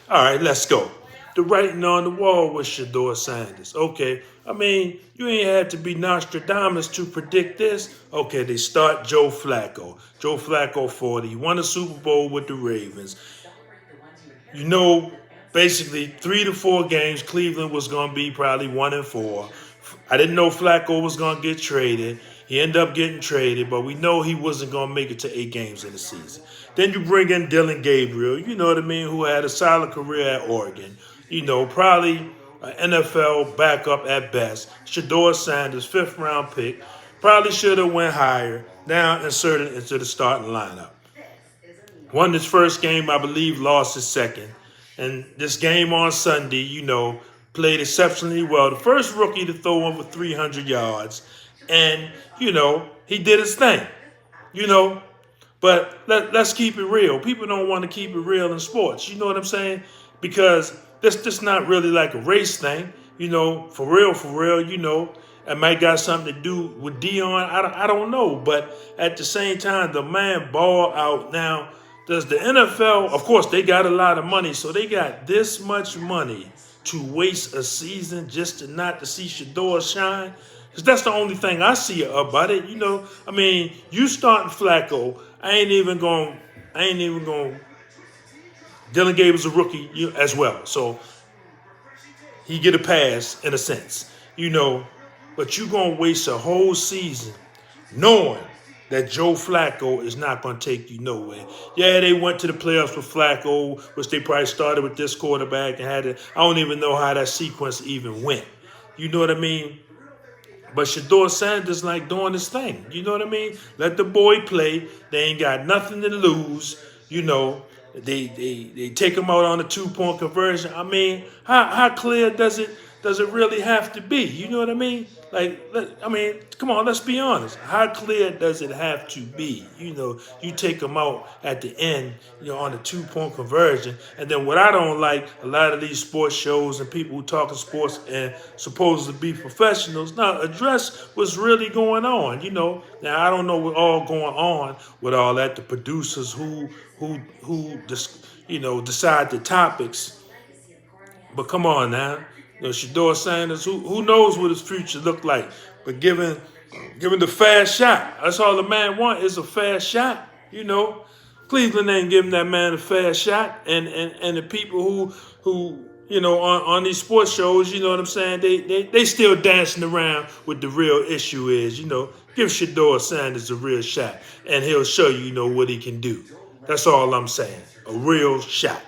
All right, let's go. The writing on the wall was Shedeur Sanders. Okay, I mean, you ain't had to be Nostradamus to predict this. Okay, they start Joe Flacco. Joe Flacco 40. He won a Super Bowl with the Ravens. You know, basically 3 to 4 games, Cleveland was going to be probably 1-4. I didn't know Flacco was going to get traded. He ended up getting traded, but we know he wasn't going to make it to 8 games in the season. Then you bring in Dylan Gabriel, you know what I mean, who had a solid career at Oregon. You know, probably an NFL backup at best. Shedeur Sanders, 5th-round pick. Probably should have went higher. Now inserted into the starting lineup. Won his first game, I believe, lost his second. And this game on Sunday, you know, played exceptionally well. The first rookie to throw over 300 yards. And, you know, he did his thing, you know. But let's keep it real. People don't want to keep it real in sports. You know what I'm saying? Because this not really like a race thing. You know, for real, you know. It might got something to do with Dion. I don't know. But at the same time, the man ball out now. Does the NFL, of course, they got a lot of money, so they got this much money to waste a season just to not to see Shedeur shine? Because that's the only thing I see about it. You know, I mean, you starting Flacco, I ain't even going, Dylan Gabriel's a rookie as well. So he get a pass in a sense, you know, but you going to waste a whole season knowing that Joe Flacco is not going to take you nowhere. Yeah, they went to the playoffs with Flacco, which they probably started with this quarterback and had it. I don't even know how that sequence even went. You know what I mean? But Shedeur Sanders like doing his thing. You know what I mean? Let the boy play. They ain't got nothing to lose. You know, they take him out on a 2-point conversion. I mean, how clear does it really have to be? You know what I mean? Like, I mean, come on, let's be honest. How clear does it have to be? You know, you take them out at the end, you know, on a 2-point conversion. And then what I don't like, a lot of these sports shows and people who talk in sports and supposed to be professionals, now address what's really going on. You know, now I don't know what's all going on with all that. The producers who decide the topics. But come on now. You know, Shedeur Sanders, who knows what his future look like? But given the fast shot, that's all the man want is a fast shot. You know, Cleveland ain't giving that man a fast shot, and the people who you know on these sports shows, you know what I'm saying? They still dancing around with the real issue is, you know, give Shedeur Sanders a real shot, and he'll show you, you know, what he can do. That's all I'm saying. A real shot.